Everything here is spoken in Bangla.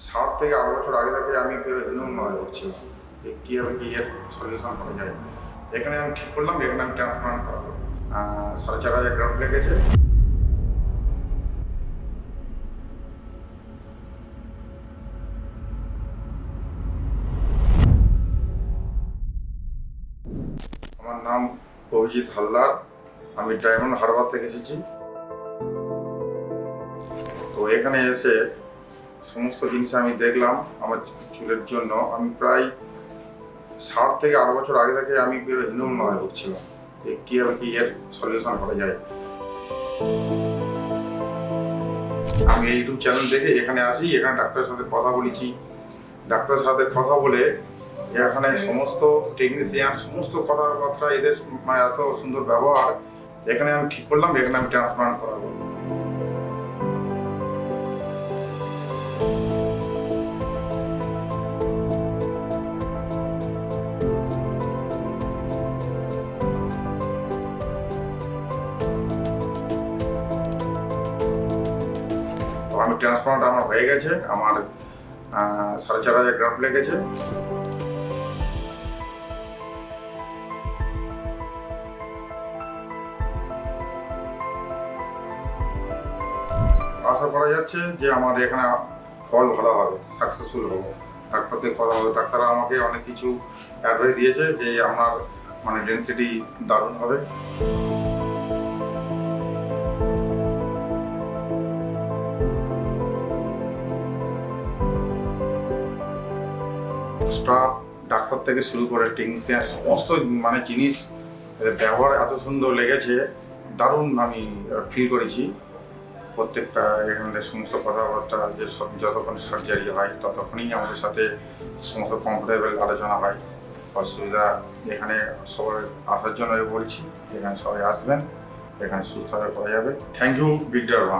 7 থেকে 8 বছর আগে থেকে আমি হীনমন্যতায় ভুগছিলাম। কীভাবে কি এর সলিউশন করা যায়। এখানে আমি ঠিক করলাম, এখানে আমি ট্রান্সপ্লান্ট করাবো। 4,500 গ্রাফট লেগেছে। আমার নাম অভিজিৎ হালদার। আমি ডায়মন্ড হারবার থেকে এসেছি। তো এখানে এসে সমস্ত জিনিস আমি দেখলাম। আমার চুলের জন্য আমি প্রায় 7 থেকে 8 বছর আগে থেকে আমি হীনমন্যতায় ভুগছিলাম। কীভাবে কি এর সলিউশন করা যায়। আমি এই ইউটিউব চ্যানেল দেখে এখানে আসি, এখানে ডাক্তারের সাথে কথা বলেছি। ডাক্তারের সাথে কথা বলে এখানে সমস্ত টেকনিশিয়ান সমস্ত কথাবার্তা, এদের মানে এত সুন্দর ব্যবহার, এখানে আমি ঠিক করলাম, এখানে আমি ট্রান্সপ্লান্ট করাবো। তো আমি ট্রান্সপ্লান্ট আমার হয়ে গেছে। আমার 4,500 গ্রাফট লেগেছে। আশা করা যাচ্ছে যে আমার এখানে ফল ভালো হবে, সাকসেসফুল হবো। ডাক্তারদের কথা হবে, ডাক্তাররা আমাকে অনেক কিছু অ্যাডভাইস দিয়েছে যে আমার মানে ডেন্সিটি দারুণ হবে। স্টাফ, ডাক্তার থেকে শুরু করে টেকনিশিয়ান সমস্ত মানে জিনিস, এদের ব্যবহার এত সুন্দর লেগেছে, দারুণ আমি ফিল করেছি। প্রত্যেকটা এখানে সমস্ত কথাবার্তা যে সব যতক্ষণ সার্জারি হয় ততক্ষণই আমাদের সাথে সমস্ত কমফোর্টেবল আলোচনা হয়। অসুবিধা এখানে সবাই আসার জন্য বলছি, এখানে সবাই আসবেন, এখানে সুস্থভাবে করা যাবে। Thank you big ডারমা।